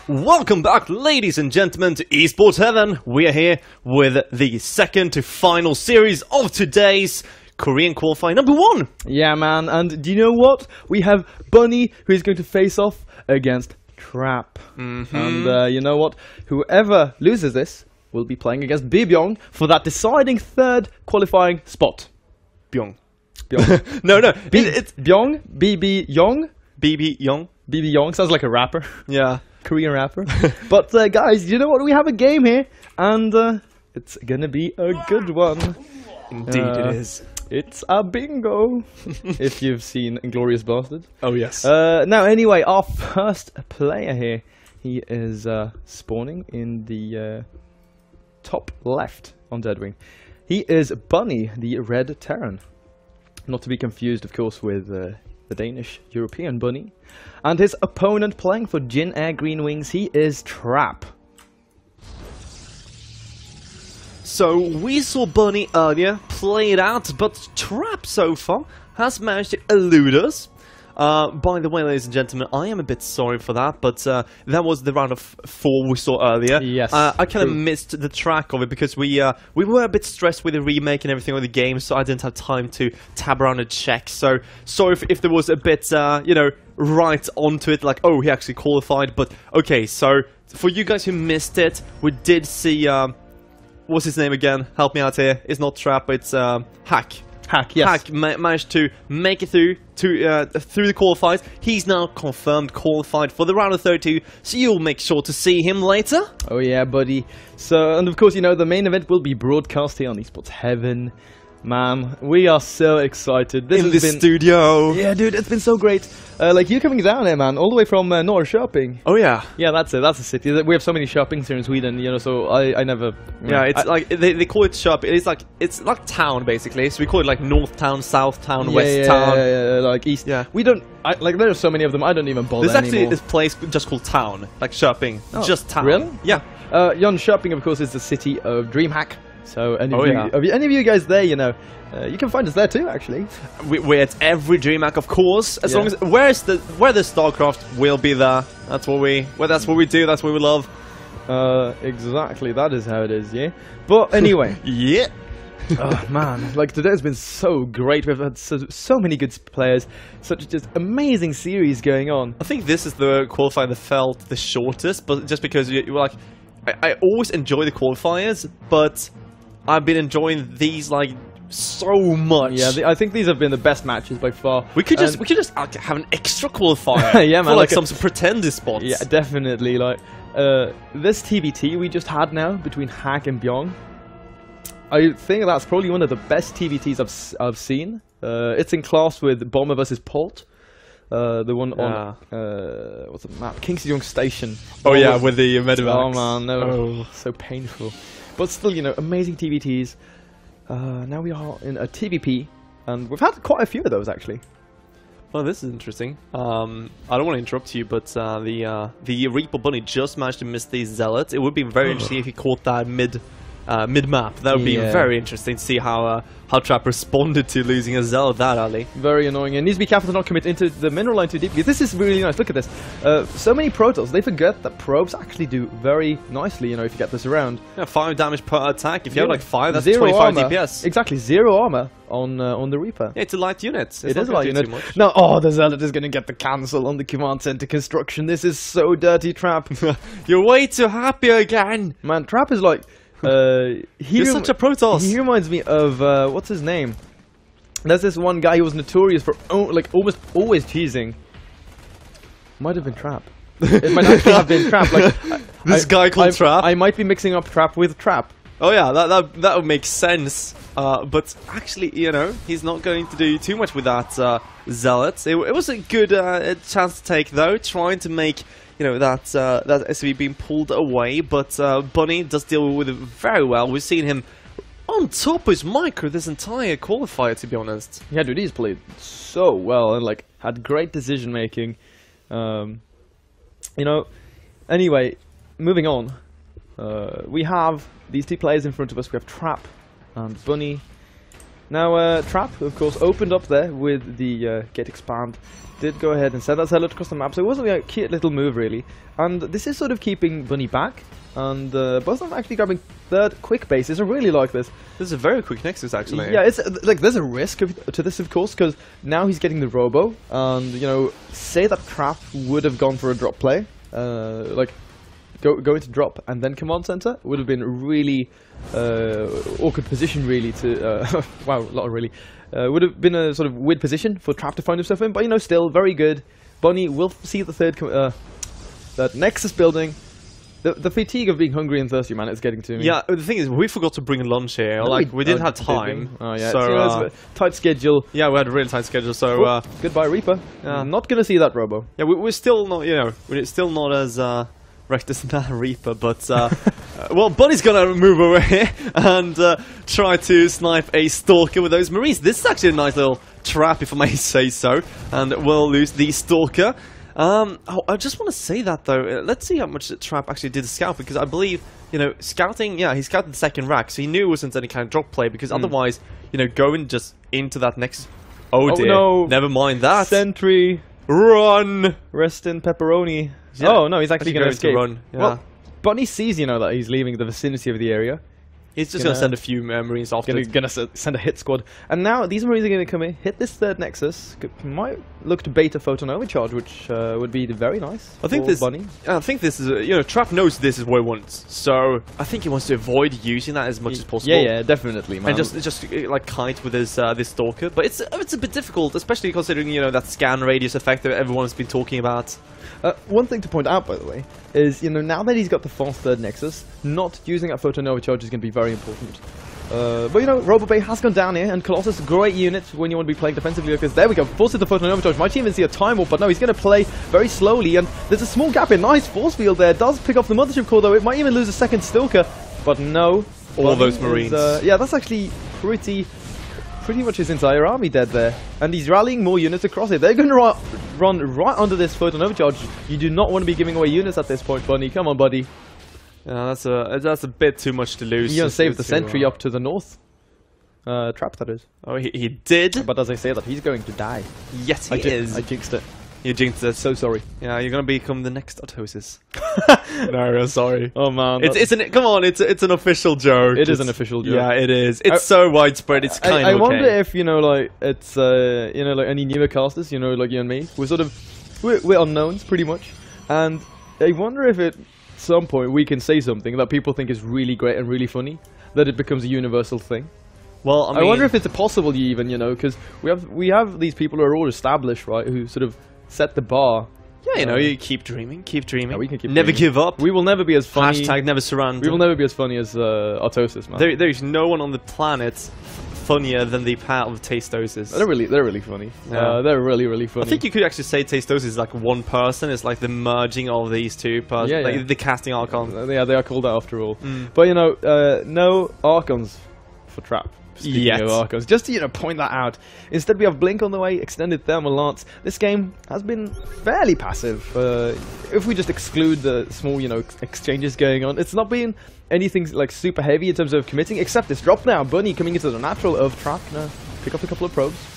Welcome back, ladies and gentlemen, to Esports Heaven. We are here with the second to final series of today's Korean Qualifier number 1. Yeah, man, and do you know what? We have Bunny, who is going to face off against Trap. And you know what? Whoever loses this will be playing against Byong for that deciding third qualifying spot. Byong. No. It's Byong? BB Yong? BB Young. BB Yong sounds like a rapper. Yeah. Korean rapper. But guys, you know what? We have a game here, and it's gonna be a good one. Indeed it is. It's a bingo, if you've seen Inglourious Bastard. Oh yes. Now, anyway, our first player here, he is spawning in the top left on Deadwing. He is Bunny, the Red Terran. Not to be confused, of course, with the Danish European Bunny. And his opponent playing for Jin Air Green Wings, he is Trap. So we saw Bunny earlier play it out, but Trap so far has managed to elude us. By the way, ladies and gentlemen, I am a bit sorry for that, but that was the round of 4 we saw earlier. Yes, I kind of missed the track of it because we were a bit stressed with the remake and everything of the game, so I didn't have time to tab around and check. So sorry if there was a bit, you know, right onto it, like, oh, he actually qualified. But okay, so for you guys who missed it, we did see, what's his name again? Help me out here. It's not Trap, it's Hack. Hack, yes. Hack managed to make it through the qualifiers. He's now confirmed qualified for the round of 32, so you'll make sure to see him later. Oh yeah, buddy. So, and of course, you know, the main event will be broadcast here on Esports Heaven. Man, we are so excited. This in the studio. Yeah, dude, it's been so great. Like, you coming down here, man, all the way from Norrköping. Oh yeah. Yeah, that's it. That's a city. We have so many shoppings here in Sweden, you know. So I never. Yeah, it's like they call it shop. It's like town basically. So we call it like North Town, South Town, West Town. Yeah, like East. Yeah. We don't. Like there are so many of them. I don't even bother. There's actually anymore. this place just called Town, like shopping, just town. Really? Yeah. Jönköping, of course, is the city of DreamHack. So any of you guys there, you know, you can find us there too. Actually, we're at every DreamHack, of course. As long as where the StarCraft will be there. That's what we do. That's what we love. Exactly. That is how it is. Yeah. But anyway. Yeah. Oh man, like today's been so great. We've had so many good players, such just amazing series going on. I think this is the qualifier that felt the shortest, but just because you were like, I always enjoy the qualifiers, but I've been enjoying these like so much. Yeah, I think these have been the best matches by far. We could just have an extra qualifier. Yeah, man, for like some pretender spots. Yeah, definitely. Like this TvT we just had now between Hack and Byong. I think that's probably one of the best TvTs I've seen. It's in class with Bomber vs Polt. The one on what's the map? Kingsjong Station. Oh yeah, with the medevacs. Oh man, no, so painful. But still, you know, amazing TvTs. Now we are in a TvP, and we've had quite a few of those actually. Well, this is interesting. I don't want to interrupt you, but the Reaper Bunny just managed to miss the Zealot. It would be very interesting if he caught that mid-map. That would be very interesting to see how Trap responded to losing a Zealot that early. Very annoying. And needs to be careful to not commit into the mineral line too deeply. This is really nice. Look at this. So many Protoss, they forget that probes actually do very nicely, you know, if you get this around. Yeah, 5 damage per attack. If you have like 5, that's 0 25 armor. DPS. Exactly, 0 armor on the Reaper. Yeah, it's a light unit. It is a light unit. Now, the Zealot is going to get the cancel on the command center construction. This is so dirty, Trap. You're way too happy again. Man, Trap is like... You're such a Protoss. He reminds me of what's his name? There's this one guy who was notorious for like almost always cheesing. Might have been Trap. It might actually have been Trap. Like this guy called Trap. I might be mixing up Trap with Trap. Oh yeah, that would make sense. But actually, you know, he's not going to do too much with that Zealot. It was a good chance to take though, trying to make, you know, that SCV being pulled away, but Bunny does deal with it very well. We've seen him on top of his micro this entire qualifier, to be honest. Yeah, dude, he's played so well and like had great decision making. You know, anyway, moving on. We have these two players in front of us. We have Trap and Bunny. Now, Trap, of course, opened up there with the Gate Expand. Did go ahead and send that sailor across the map, so it wasn't a cute little move, really. And this is sort of keeping Bunny back, and both of them actually grabbing third quick bases. I really like this. This is a very quick Nexus, actually. Yeah, it's like there's a risk to this, of course, because now he's getting the Robo, and, you know, say that Trap would have gone for a drop play, like, go into drop and then command center would have been a really awkward position, really, to wow, not really, would have been a sort of weird position for Trap to find himself in, but, you know, still very good. Bunny will see the that Nexus building. The fatigue of being hungry and thirsty, man, is getting to me. Yeah, the thing is, we forgot to bring lunch here. No, we didn't have time. Oh yeah, so it's a tight schedule. Yeah, we had a really tight schedule. So goodbye, Reaper. I'm not gonna see that Robo. Yeah, we're still not, you know, we're still not as wrecked as that Reaper, but well, Bunny's gonna move over here and try to snipe a Stalker with those Marines. This is actually a nice little trap, if I may say so, and we'll lose the Stalker. I just want to say that, though, let's see how much the Trap actually did to scout, because I believe, you know, scouting, yeah, he scouted the second rack, so he knew it wasn't any kind of drop play, because otherwise, you know, going just into that next... Oh dear, no. Never mind that. Sentry. Run! Rest in pepperoni. Yeah. Oh, no, he's actually going to escape. Run, yeah. Well, Bunny sees, you know, that he's leaving the vicinity of the area. He's just going to send a few Marines after. Gonna send a hit squad. And now these Marines are going to come in, hit this third Nexus. Might look to bait a photon overcharge, which would be very nice. I think Bunny. I think this is, you know, Trap knows this is what he wants, so I think he wants to avoid using that as much as possible. Yeah, definitely, man. And just like kite with his this Stalker, but it's a bit difficult, especially considering, you know, that scan radius effect that everyone's been talking about. One thing to point out, by the way, is, you know, now that he's got the fast third Nexus, not using that photon overcharge is going to be very important. But, you know, RoboBay has gone down here, and Colossus, great unit when you want to be playing defensively, because there we go, forces the photon overcharge. Might even see a time warp, but no, he's going to play very slowly, and there's a small gap in. Nice force field there. Does pick off the Mothership core, though. It might even lose a second Stalker, but no. All those Marines. Yeah, that's actually pretty much his entire army dead there, and he's rallying more units across it. They're going to run right under this photon overcharge. You do not want to be giving away units at this point, Bunny. Come on, buddy. Yeah, that's a bit too much to lose. You're going to save the sentry up to the north. Trap, that is. Oh, he did. But as I say that, he's going to die. Yes, he is. I jinxed it. You jinxed it. So sorry. Yeah, you're gonna become the next Autosis. No, I'm sorry. Oh man, come on, it's an official joke. It is an official joke. Yeah, it is. It's so widespread. It's kind of I wonder if, you know, like, it's you know, like any newer casters, you know, like you and me, we're unknowns pretty much, and I wonder if at some point we can say something that people think is really great and really funny, that it becomes a universal thing. Well, I mean, I wonder if it's possible, even, you know, because we have these people who are all established, right, who sort of set the bar. Yeah, you know, you keep dreaming. Yeah, we can keep never dreaming. Give up. We will never be as funny. Hashtag never surrender. We will never be as funny as Autosis, man. There is no one on the planet funnier than the pair of Tastosis. They're really funny. Yeah. They're really funny. I think you could actually say Tastosis is like one person. It's like the merging of these two persons. Yeah, like the casting Archon. Yeah, they are called that after all. But, you know, no Archons for Trap. Speaking of Archons, just to, you know, point that out. Instead, we have Blink on the way, extended thermal lance. This game has been fairly passive. If we just exclude the small, you know, exchanges going on, it's not been anything like super heavy in terms of committing, except this drop now. Bunny coming into the natural of Trap. Pick up a couple of probes.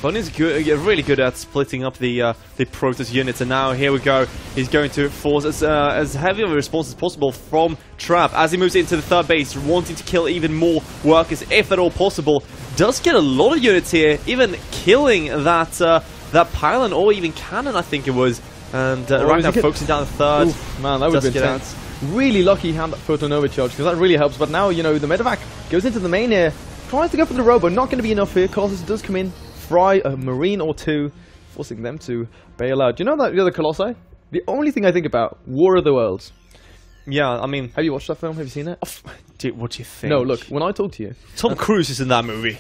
Bunny's good, really good at splitting up the Protoss units, and now here we go. He's going to force as heavy of a response as possible from Trap as he moves into the third base, wanting to kill even more workers if at all possible. Does get a lot of units here, even killing that pylon or even cannon, I think it was. And right now focusing down the third. Oof, man, that would be intense. Really lucky he had that photon overcharge, because that really helps. But now, you know, the medevac goes into the main here, tries to go for the robo. Not going to be enough here. Colossus does come in, fry a Marine or two, forcing them to bail out. Do you know that the other Colossi? The only thing I think about, War of the Worlds. Yeah, I mean... Have you watched that film? Have you seen it? Dude, what do you think? No, look, when I talk to you... Tom Cruise is in that movie.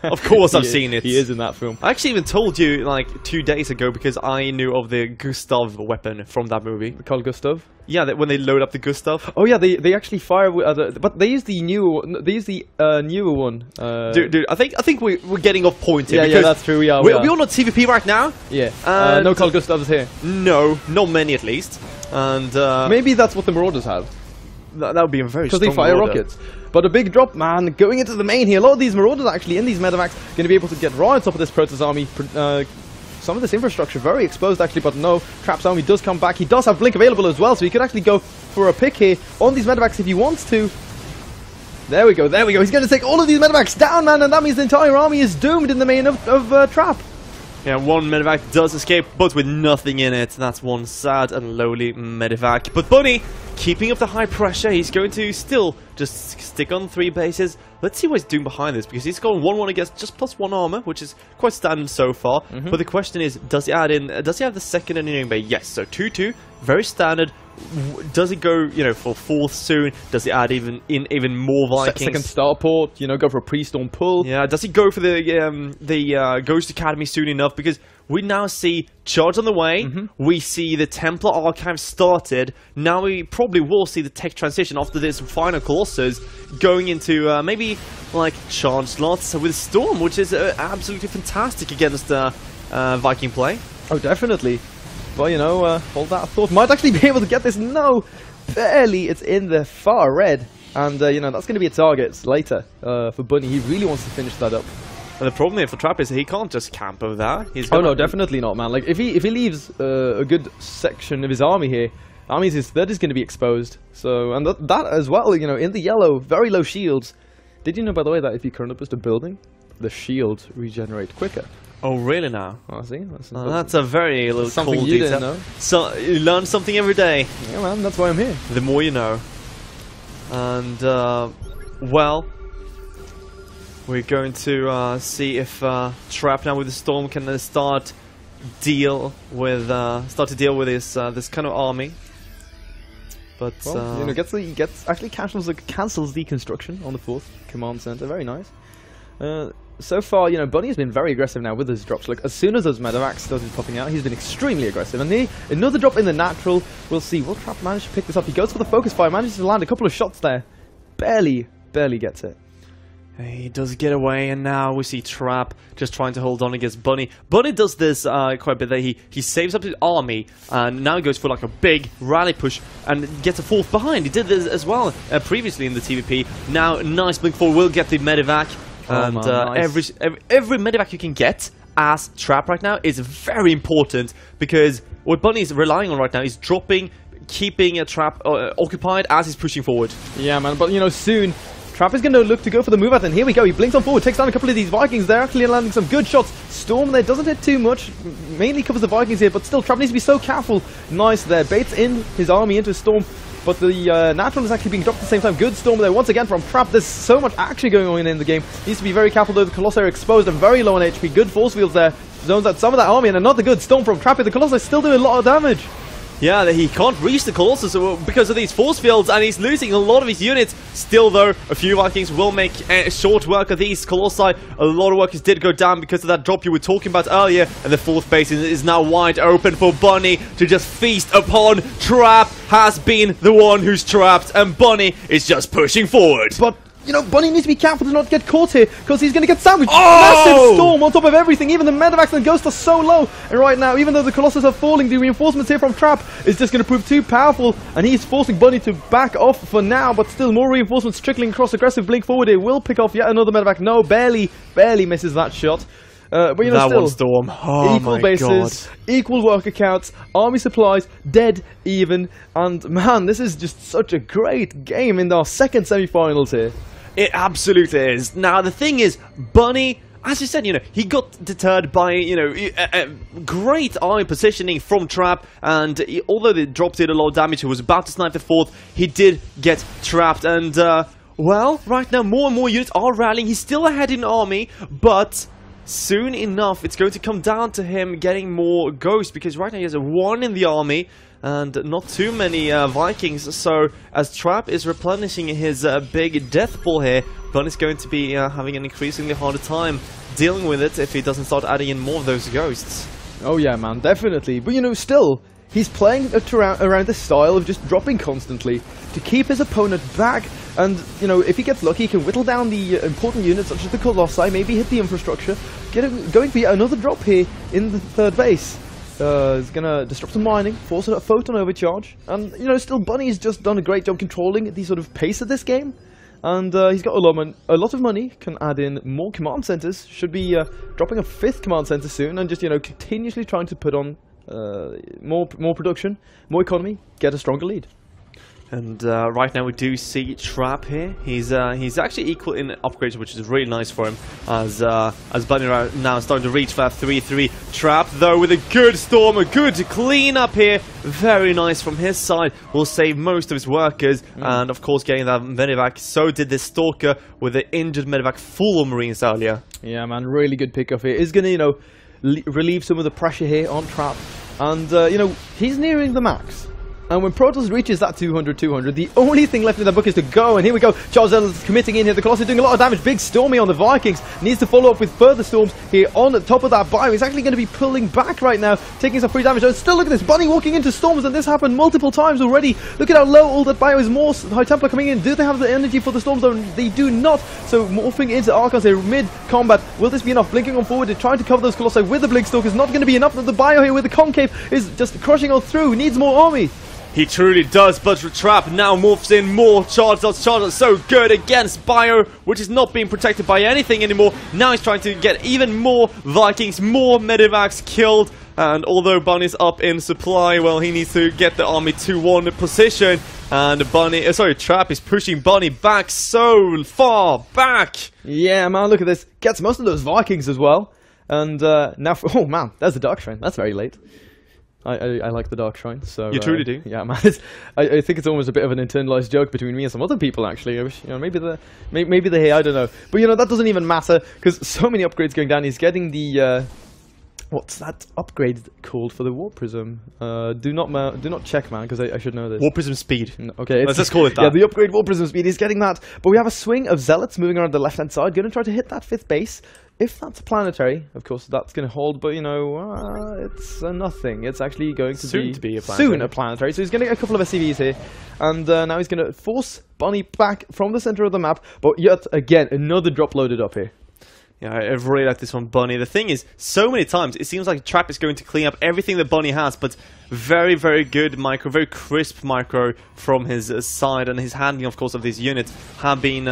Of course I've seen it. He is in that film. I actually even told you, like, 2 days ago, because I knew of the Gustav weapon from that movie. Carl Gustav? Yeah, when they load up the Gustav. Oh yeah, they actually fire with but they use the newer one. Dude, I think we're getting off point here. Yeah, that's true. We're on TVP right now. Yeah. No Carl Gustavs here. No, not many at least. And maybe that's what the Marauders have. that would be a very strong because they fire order. rockets. But a big drop, man, going into the main here. A lot of these Marauders actually in these medevacs going to be able to get right on top of this Protoss army. Some of this infrastructure very exposed actually, but no, Trap's army does come back. He does have Blink available as well, so he could actually go for a pick here on these medevacs if he wants to. There we go, there we go. He's going to take all of these medevacs down, man, and that means the entire army is doomed in the main of Trap. Yeah, one medevac does escape, but with nothing in it. That's one sad and lowly medevac. But Bunny, keeping up the high pressure, he's going to still just stick on 3 bases. Let's see what he's doing behind this, because he's got 1-1 against just +1 armor, which is quite standard so far. But the question is, does he add in? Does he have the second engineering bay? Yes. So 2-2, very standard. Does he go, you know, for 4th soon? Does he add even more Vikings? Second starport, you know, go for a pre-storm pull. Yeah, does he go for the Ghost Academy soon enough? Because we now see Charge on the way, we see the Templar Archive started, now we probably will see the tech transition after this final Colossus going into maybe like Charge slots with Storm, which is absolutely fantastic against Viking play. Oh, definitely. But, you know, hold that thought. Might actually be able to get this. No, barely. It's in the far red. And, you know, that's going to be a target later for Bunny. He really wants to finish that up. And the problem here for Trap is he can't just camp over there. Oh, no, definitely not, man. Like, if he leaves a good section of his army here, that means his third is going to be exposed. So, and that as well, you know, in the yellow, very low shields. Did you know, by the way, that if you current boost a building, the shields regenerate quicker? Oh, really now? Oh, see? That's a very little something cool you detail. didn't know. So, you learn something every day. Yeah, man, that's why I'm here. The more you know. And, well, we're going to see if Trap now with the Storm can start to deal with this this kind of army. But well, you know, actually cancels the construction on the 4th command center. Very nice. So far, you know, Bunny has been very aggressive now with his drops. Like, as soon as those medevacs started popping out, he's been extremely aggressive. And here, another drop in the natural. We'll see. Will Trap manage to pick this up? He goes for the focus fire, manages to land a couple of shots there. Barely gets it. He does get away, and now we see Trap just trying to hold on against Bunny. Bunny does this quite a bit there. He saves up his army, and now he goes for like a big rally push and gets a 4th behind. He did this as well previously in the TVP. Now, nice blink forward will get the medevac. And nice. every medevac you can get as Trap right now is very important, because what Bunny is relying on right now is keeping a Trap occupied as he's pushing forward. Yeah, man, but you know, soon Trap is going to look to go for the move out, and here we go. He blinks on forward, takes down a couple of these Vikings. They're actually landing some good shots. Storm there doesn't hit too much, mainly covers the Vikings here, but still Trap needs to be so careful. Nice there, baits in his army into Storm. But the natural is actually being dropped at the same time. Good Storm there once again from Trap. There's so much action going on in the game. Needs to be very careful though. The Colossi are exposed and very low on HP. Good force fields there. Zones out some of that army, and another good Storm from Trap. The Colossi still doing a lot of damage. Yeah, he can't reach the Colossus because of these force fields, and he's losing a lot of his units. Still, though, a few Vikings will make short work of these Colossi. A lot of workers did go down because of that drop you were talking about earlier, and the 4th base is now wide open for Bunny to just feast upon. Trap has been the one who's trapped, and Bunny is just pushing forward. But you know, Bunny needs to be careful to not get caught here, because he's going to get sandwiched. Oh! Massive Storm on top of everything. Even the medevacs and Ghosts are so low. And right now, even though the Colossus are falling, the reinforcements here from Trap is just going to prove too powerful. And he's forcing Bunny to back off for now. But still, more reinforcements trickling across. Aggressive blink forward here will pick off yet another medevac. No, barely misses that shot. But you know, that still, one Storm. Oh equal my bases, God. equal worker counts, army supplies, dead even. And man, this is just such a great game in our second semi-finals here. It absolutely is. Now, the thing is, Bunny, as you said, you know, he got deterred by, you know, great army positioning from Trap, and although they dropped it a lot of damage, he was about to snipe the 4th, he did get trapped, and, well, right now, more and more units are rallying. He's still ahead in army, but soon enough, it's going to come down to him getting more Ghosts, because right now he has a 1 in the army, and not too many Vikings. So as Trap is replenishing his big death pool here, Bunny's going to be having an increasingly harder time dealing with it if he doesn't start adding in more of those Ghosts. Oh yeah, man, definitely. But you know, still, he's playing around this style of just dropping constantly to keep his opponent back. And, you know, if he gets lucky, he can whittle down the important units such as the Colossi, maybe hit the infrastructure, going for yet another drop here in the 3rd base. He's gonna disrupt some mining, force a photon overcharge, and you know, still Bunny's just done a great job controlling the sort of pace of this game, and he's got a lot of money. Can add in more command centers. Should be dropping a 5th command center soon, and just continuously trying to put on more production, more economy, get a stronger lead. And right now we do see Trap here. He's actually equal in upgrades, which is really nice for him. As Bunny right now starting to reach that 3-3. Trap though with a good storm, a good clean up here. Very nice from his side. Will save most of his workers, and of course getting that medevac. So did this Stalker with the injured medevac full of Marines earlier. Yeah, man, really good pickup here. Is gonna relieve some of the pressure here on Trap, and he's nearing the max. And when Protoss reaches that 200, the only thing left in the book is to go. And here we go. Charles is committing in here. The Colossus doing a lot of damage. Big Stormy on the Vikings. Needs to follow up with further storms here on the top of that bio. He's actually going to be pulling back right now, taking some free damage. And still look at this. Bunny walking into storms, and this happened multiple times already. Look at how low all that bio is. More High Templar coming in. Do they have the energy for the storm zone? They do not. So morphing into Archons here mid-combat. Will this be enough? Blinking on forward. They're trying to cover those Colossi with the Blink Stalkers. Not going to be enough. The bio here with the Concave is just crushing on through. Needs more army. He truly does, but Trap now morphs in more charge dots so good against Bio, which is not being protected by anything anymore. Now he's trying to get even more Vikings, more medevacs killed, and although Bunny's up in supply, well, he needs to get the army to one position, and Trap is pushing Bunny back so far back. Yeah, man, look at this. Gets most of those Vikings as well, and now, oh man, there's the Dark Shrine. That's very late. I like the Dark Shrine, so... You truly do? Yeah, man. I think it's almost a bit of an internalized joke between me and some other people, actually. I wish, maybe they're here, I don't know. But, that doesn't even matter, because so many upgrades going down. He's getting the, what's that upgrade called for the War Prism? Do not check, man, because I should know this. War Prism Speed. Okay. Let's just call it that. Yeah, the upgrade War Prism Speed. He's getting that. But we have a swing of Zealots moving around the left-hand side. Going to try to hit that 5th base. If that's planetary, of course, that's going to hold, but, it's nothing. It's actually going to be soon a planetary. So he's going to get a couple of SCVs here, and now he's going to force Bunny back from the center of the map, but yet again, another drop loaded up here. Yeah, I really like this one, Bunny. The thing is, so many times, it seems like Trap is going to clean up everything that Bunny has, but very, very good micro, very crisp micro from his side, and his handling, of course, of these units have been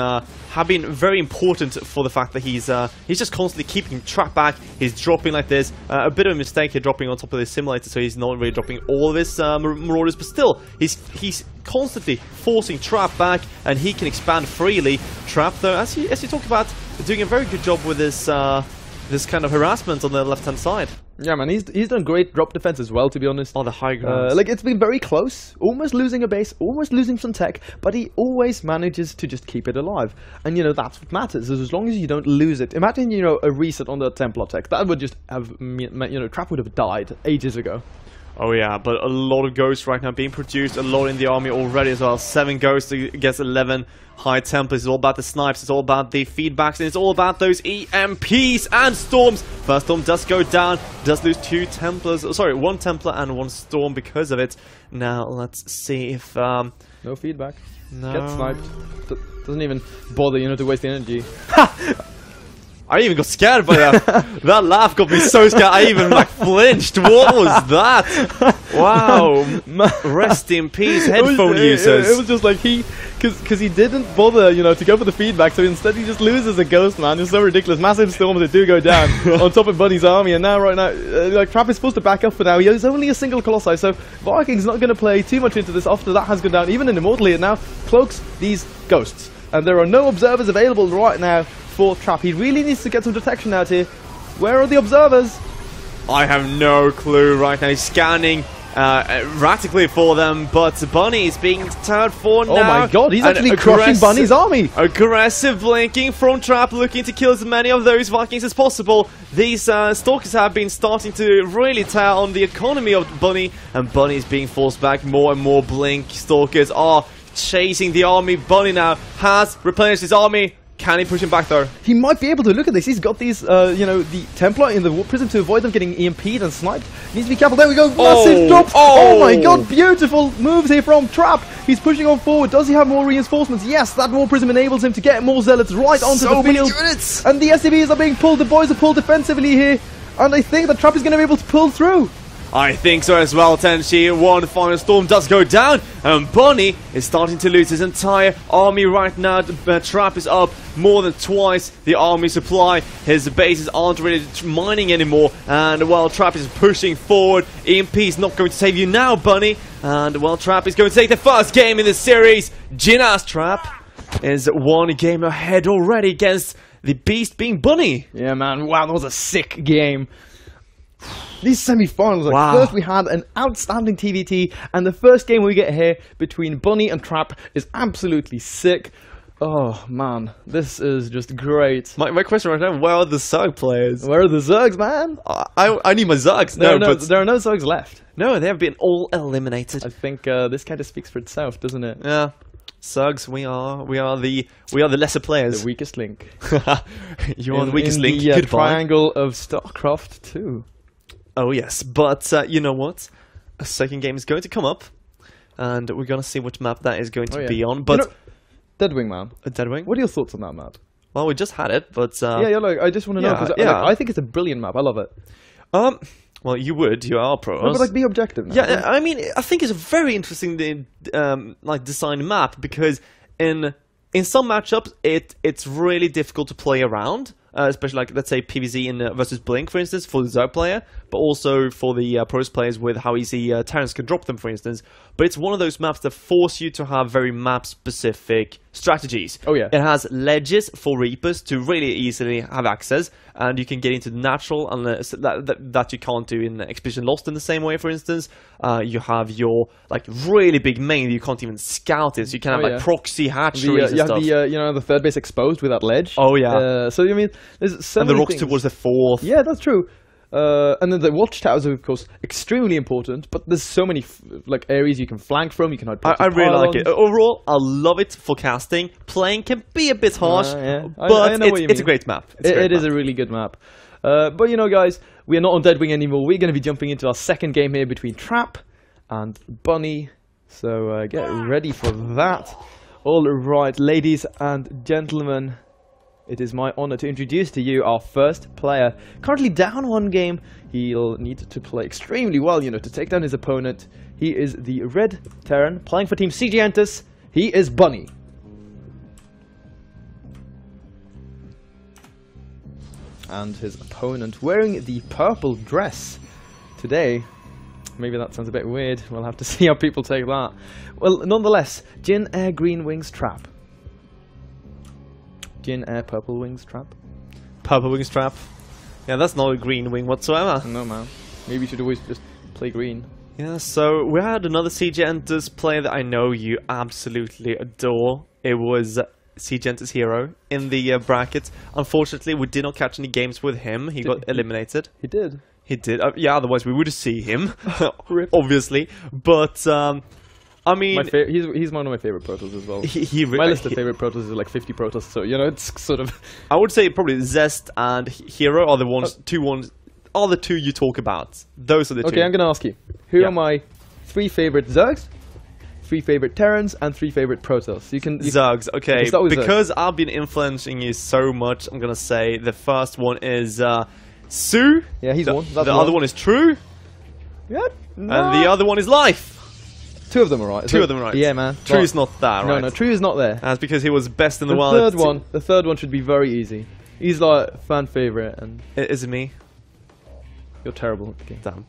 very important for the fact that he's just constantly keeping Trap back. He's dropping like this. A bit of a mistake here, dropping on top of the simulator, so he's not really dropping all of his Marauders, but still, he's constantly forcing Trap back, and he can expand freely. Trap, though, as you talk about, doing a very good job with this this kind of harassment on the left-hand side. Yeah, man, he's done great drop defense as well, to be honest. Oh, the high ground. It's been very close, almost losing a base, almost losing some tech, but he always manages to just keep it alive. And, that's what matters, is as long as you don't lose it. Imagine, a reset on the Templar tech. That would just have, Trap would have died ages ago. Oh yeah, but a lot of ghosts right now being produced, a lot in the army already as well. 7 ghosts against 11 High Templars. It's all about the snipes, it's all about the feedbacks, and it's all about those EMPs and storms. First storm does go down, does lose 2 Templars, sorry, 1 Templar and 1 storm because of it. Now, let's see if... no feedback. No. Get sniped. Doesn't even bother, to waste the energy. I even got scared by that. That laugh got me so scared. I even flinched. What was that? Wow. Rest in peace, headphone users. It was just like because he didn't bother, to go for the feedback. So instead he just loses a ghost, man. It's so ridiculous. Massive storms that do go down on top of Bunny's army, and now right now, Trap is supposed to back up for now. He has only a single Colossi, so Viking's not going to play too much into this after that has gone down. Even in Immortal here now cloaks these ghosts, and there are no observers available right now for Trap. He really needs to get some detection out here. Where are the observers? I have no clue right now. He's scanning erratically for them, but Bunny is being turned for now. Oh my god, he's actually crushing Bunny's army. Aggressive blinking from Trap, looking to kill as many of those Vikings as possible. These Stalkers have been starting to really tear on the economy of Bunny, and Bunny is being forced back. More and more Blink Stalkers are chasing the army. Bunny now has replenished his army. Can he push him back though? He might be able to. Look at this. He's got these, the Templar in the War Prism to avoid them getting EMP'd and sniped. Needs to be careful. There we go. Massive drop. Oh my god. Beautiful moves here from Trap. He's pushing on forward. Does he have more reinforcements? Yes, that War Prism enables him to get more Zealots right onto the field. Units. And the SCVs are being pulled. The boys are pulled defensively here. And I think that Trap is going to be able to pull through. I think so as well, Tenchi. One final storm does go down, and Bunny is starting to lose his entire army right now. The trap is up more than twice the army supply. His bases aren't really mining anymore, and well, Trap is pushing forward. EMP is not going to save you now, Bunny, and well, Trap is going to take the first game in the series. Jinna's Trap is one game ahead already against the beast being Bunny. Yeah, man. Wow, that was a sick game. These semi-finals, like, wow. First we had an outstanding TvT, and the first game we get here between Bunny and Trap is absolutely sick. Oh, man. This is just great. My question right now, where are the Zerg players? Where are the Zergs, man? I need my Zergs. There are no Zergs left. No, they have been all eliminated. I think this kind of speaks for itself, doesn't it? Yeah. Zergs, we are the lesser players. The weakest link. You are the weakest link. The triangle of StarCraft 2. Oh yes, but you know what? A second game is going to come up, and we're gonna see which map that is going to be on. But Deadwing, man. Deadwing. What are your thoughts on that map? Well, we just had it, but yeah, like I just want to know because I think it's a brilliant map. I love it. Well, you are pros. No, but like, be objective now. Yeah, I mean, I think it's a very interesting, like designed map because in some matchups it's really difficult to play around. Especially like, let's say, PvZ in versus Blink, for instance, for the Zerg player, but also for the pros players with how easy Terrans can drop them, for instance. But it's one of those maps that force you to have very map-specific strategies. Oh, yeah. It has ledges for Reapers to really easily have access, and you can get into the natural unless that you can't do in Expedition Lost in the same way, for instance. You have your, like, really big main that you can't even scout it, so you can have, like, proxy hatcheries and stuff. You have the third base exposed with that ledge. Oh, yeah. So, I mean, there's so and many the rocks things. towards the fourth. Yeah, that's true. And then the watchtowers are, of course, extremely important, but there's so many like areas you can flank from, you can hide I really like it. Overall, I love it for casting. Playing can be a bit harsh, but it's a great map. It is a really good map. But you know, guys, we are not on Deadwing anymore. We're going to be jumping into our second game here between Trap and Bunny. So get ready for that. All right, ladies and gentlemen. It is my honor to introduce to you our first player. Currently down one game, he'll need to play extremely well, to take down his opponent. He is the Red Terran, playing for Team CGentus. He is Bunny. And his opponent wearing the purple dress today. Maybe that sounds a bit weird. We'll have to see how people take that. Well, nonetheless, Jin Air Green Wings Trap. Jin Air Purple Wings Trap. Purple Wings Trap. Yeah, that's not a green wing whatsoever. No, man. Maybe you should always just play green. Yeah, so we had another CGentus player that I know you absolutely adore. It was CGentus Hero in the bracket. Unfortunately, we did not catch any games with him. He got eliminated. He did. He did. Yeah, otherwise we would see him, obviously. But I mean, he's one of my favorite Protoss as well. My list of favorite Protoss is like 50 Protoss, so it's sort of. I would say probably Zest and Hero are the two you talk about. Those are the two. Okay, I'm gonna ask you, who are my 3 favorite Zergs, 3 favorite Terrans, and 3 favorite Protoss? Zergs. Okay, because Zergs. I've been influencing you so much, I'm gonna say the first one is Su. Yeah, he's one. The other one is True. Yeah. No. And the other one is Life. 2 of them are right. 2 of them are right. Yeah, man. True is not that, right? No, True is not there. That's because he was best in the world. The third one should be very easy. He's like fan favorite, and is it me? You're terrible at the game. Damn.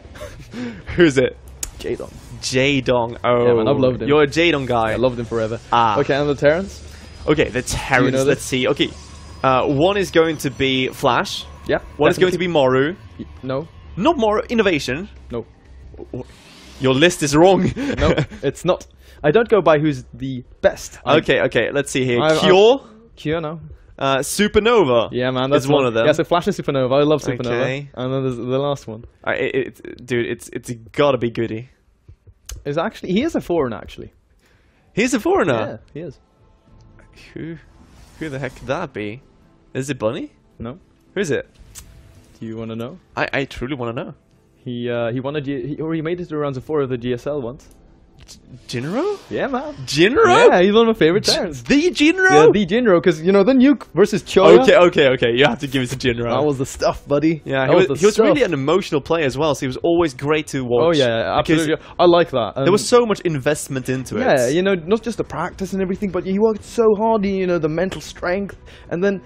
Who's it? Jaedong. Jaedong. Oh, yeah, man, I've loved him. You're a Jaedong guy. I loved him forever. Ah. Okay, and the Terrans? Okay, the Terrans. Let's see. Okay, one is going to be Flash. Yeah. One is going to be Moru. No. Not Moru. Innovation. No. Your list is wrong. No, it's not. I don't go by who's the best. Okay, let's see here. Cure, no. Supernova. Yeah, man, that's one of them. Yeah, so Flash and Supernova. I love Supernova. Okay. And then there's the last one. Dude, it's gotta be Goody. He is a foreigner, actually. He's a foreigner? Yeah, he is. Who the heck could that be? Is it Bunny? No. Who is it? Do you want to know? I truly want to know. He won he made it to rounds of 4 of the GSL once. Jinro? Yeah, man. Jinro? Yeah, he's one of my favorite Terrans. The Jinro? Yeah, the Jinro, because, you know, the Nuke versus Choya. Okay. You have to give it to Jinro. That was the stuff, buddy. Yeah, he was really an emotional player as well, so he was always great to watch. Oh, yeah, absolutely. I like that. There was so much investment into it. Yeah, you know, not just the practice and everything, but he worked so hard, you know, the mental strength, and then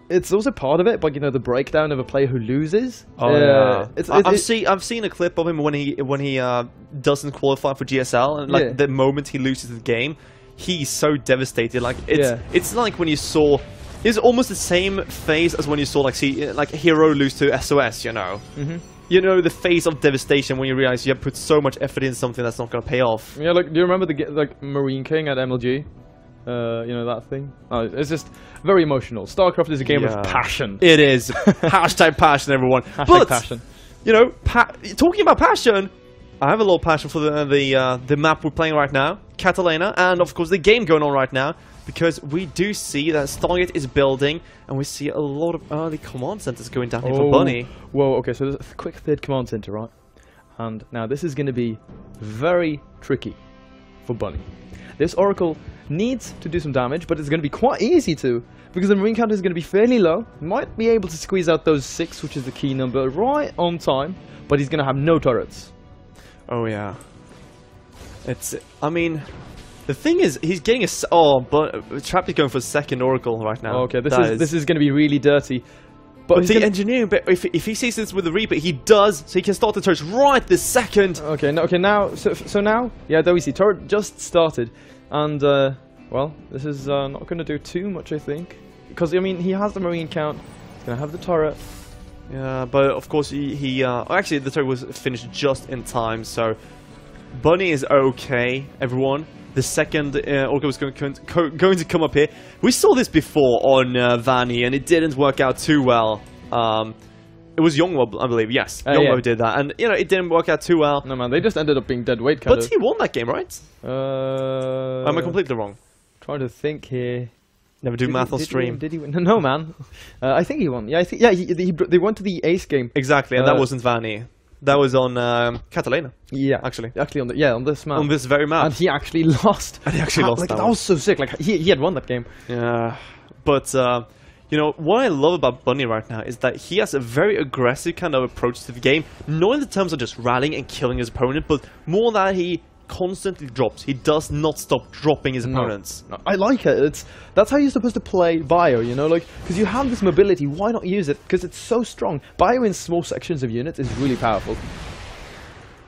it's also part of it, but you know, the breakdown of a player who loses. Oh yeah, I've seen a clip of him when he doesn't qualify for GSL, and like the moment he loses the game, he's so devastated. Like it's like when you saw, it's almost the same phase as when you saw like Hero lose to SOS. You know. You know, the phase of devastation when you realize you have put so much effort in something that's not going to pay off. Yeah, like, do you remember the Marine King at MLG? You know that thing? It's just very emotional. StarCraft is a game of passion. It is. Hashtag passion, everyone. Hashtag passion. You know, talking about passion, I have a lot of passion for the map we're playing right now, Catalina, and of course the game going on right now, because we do see that Stargate is building, and we see a lot of early command centers going down here for Bunny. Whoa, okay, so there's a quick third command center, right? And now this is going to be very tricky for Bunny. This Oracle needs to do some damage, but it's going to be quite easy to, because the Marine counter is going to be fairly low. Might be able to squeeze out those 6, which is the key number, right on time, but he's going to have no turrets. Oh yeah. I mean, the thing is, he's getting but Trap is going for a second Oracle right now. Okay, this is going to be really dirty. But the engineering bit, if he sees this with the Reaper, he does, so he can start the turrets right this second. Okay, now, so now, yeah, there we see, turret just started, and, well, this is not going to do too much, I think, because, I mean, he has the Marine count, he's going to have the turret. Yeah, but of course, actually, the turret was finished just in time, so Bunny is okay, everyone. The second Orca was going to come up here. We saw this before on Vanny, and it didn't work out too well. It was Youngwo, I believe. Yes, Youngwo did that, and you know it didn't work out too well. No man, they just ended up being dead weight. But he won that game, right? Am I completely wrong? Trying to think here. Never do math on stream. Did he win? No man. I think he won. Yeah, they went to the ace game. Exactly, and that wasn't Vanny. That was on Catalina. Yeah, actually on this map. On this very map. And he actually lost. And he actually lost. Like that was so sick. Like he had won that game. Yeah, but you know what I love about Bunny right now is that he has a very aggressive kind of approach to the game, not in the terms of just rallying and killing his opponent, but more that he constantly drops. He does not stop dropping his opponents. No, I like it. That's how you're supposed to play Bio, you know, like, because you have this mobility, why not use it? Because it's so strong. Bio in small sections of units is really powerful.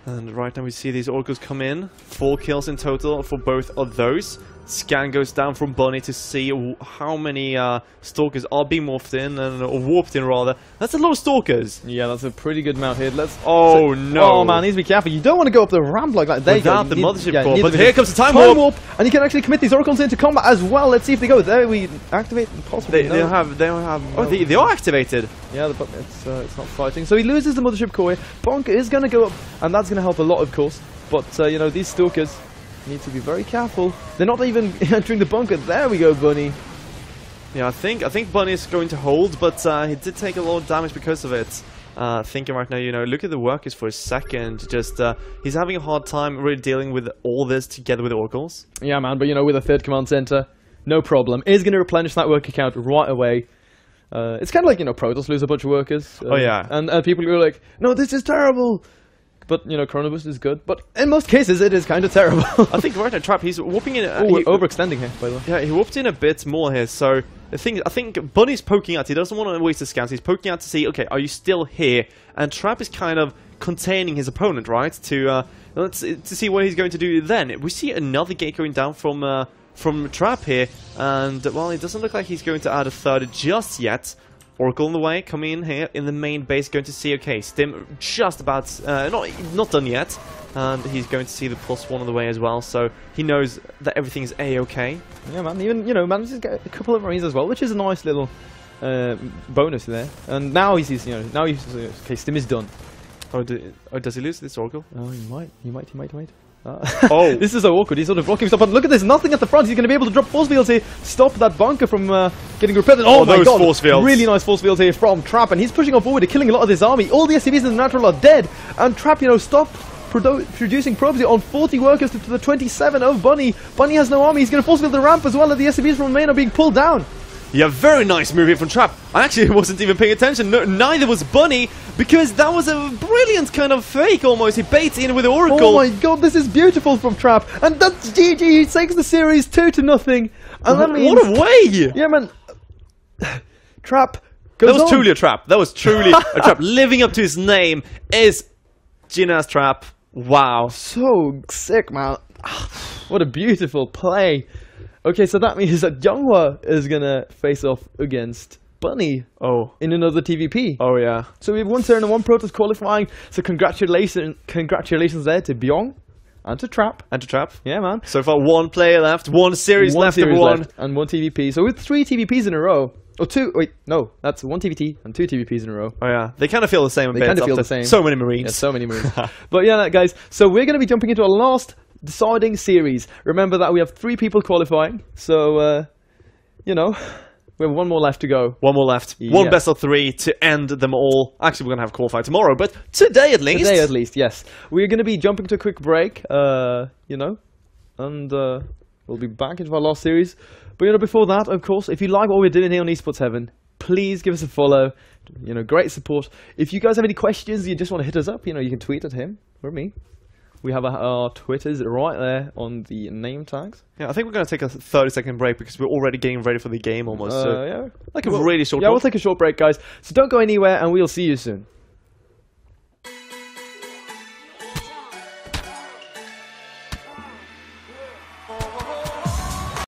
And right now we see these Oracles come in. 4 kills in total for both of those. Scan goes down from Bunny to see how many Stalkers are being morphed in, or warped in rather. That's a lot of Stalkers. Yeah, that's a pretty good amount here. No. Oh man, need to be careful. You don't want to go up the ramp like that. Without the mothership core. But here comes the time warp. And you can actually commit these Oracles into combat as well. Let's see if they go. There we activate. Possibly. They are activated. Yeah, but it's not fighting. So he loses the mothership core. Bonk is going to go up, and that's going to help a lot, of course. But you know, these Stalkers need to be very careful. They're not even entering the bunker. There we go, Bunny. Yeah, I think Bunny's going to hold, but he did take a lot of damage because of it. Thinking right now, you know, look at the workers for a second. Just he's having a hard time really dealing with all this together with Oracles. Yeah, man. But you know, with a third command center, no problem. Is going to replenish that worker count right away. It's kind of like, you know, Protoss lose a bunch of workers. Oh yeah. And people who are like, no, this is terrible. But, you know, Chronoboost is good. But in most cases, it is kind of terrible. I think right now, Trap, he's whooping in... we're overextending here, by the way. Yeah, he whooped in a bit more here. So, I think Bunny's poking out. He doesn't want to waste his scans. He's poking out to see, okay, are you still here? And Trap is kind of containing his opponent, right? To see what he's going to do then. We see another gate going down from Trap here. And, well, it doesn't look like he's going to add a third just yet. Oracle on the way, coming in here in the main base, going to see, okay, Stim just about, not done yet, and he's going to see the +1 on the way as well, so he knows that everything is A-okay. Yeah, man, even, you know, manages to get a couple of Marines as well, which is a nice little bonus there. And now he's, you know, okay, Stim is done. Oh, does he lose this Oracle? Oh, he might. Oh, this is so awkward. He's sort of blocking stuff. And look at this, nothing at the front. He's going to be able to drop force fields here, stop that bunker from getting repaired. Oh my god, force fields. Really nice force fields here from Trap, and he's pushing on forward, killing a lot of this army. All the SCVs in the natural are dead, and Trap, you know, stop producing probes on 40 workers to the 27 of Bunny. Bunny has no army. He's going to force field the ramp as well, and the SCVs from main are being pulled down. Yeah, very nice move here from Trap. I actually wasn't even paying attention. No, neither was Bunny, because that was a brilliant kind of fake almost. He baits in with the Oracle. Oh my god, this is beautiful from Trap. And that's GG. He takes the series 2-0. And that means... What a way! Yeah, man. Trap goes That was on. truly a Trap. That was truly a Trap. Living up to his name is Gina's Trap. Wow. So sick, man. What a beautiful play. Okay, so that means that Younghwa is gonna face off against Bunny in another TVP. Oh yeah. So we have 1 turn and 1 Protoss qualifying. So congratulations there to Byung and to Trap. And to Trap. Yeah, man. So far, 1 player left, 1 series left, everyone. And 1 TVP. So with 3 TVPs in a row. Or 2, wait, no, that's 1 TVT and 2 TVPs in a row. Oh yeah, they kind of feel the same a bit. They kind of feel the same. So many Marines. Yeah, so many Marines. But yeah, guys, so we're going to be jumping into our last deciding series. Remember that we have 3 people qualifying, so, you know, we have 1 more left to go. 1 more left. Yeah. 1 best of 3 to end them all. Actually, we're going to have a qualifier tomorrow, but today at least. Today at least, yes. We're going to be jumping to a quick break, you know, and we'll be back into our last series. But, you know, before that, of course, if you like what we're doing here on Esports Heaven, please give us a follow. You know, great support. If you guys have any questions, you just want to hit us up, you know, you can tweet at him or me. We have our Twitters right there on the name tags. Yeah, I think we're going to take a 30-second break because we're already getting ready for the game almost. So Yeah. like a really short Yeah, break. we'll take a short break, guys. So don't go anywhere, and we'll see you soon.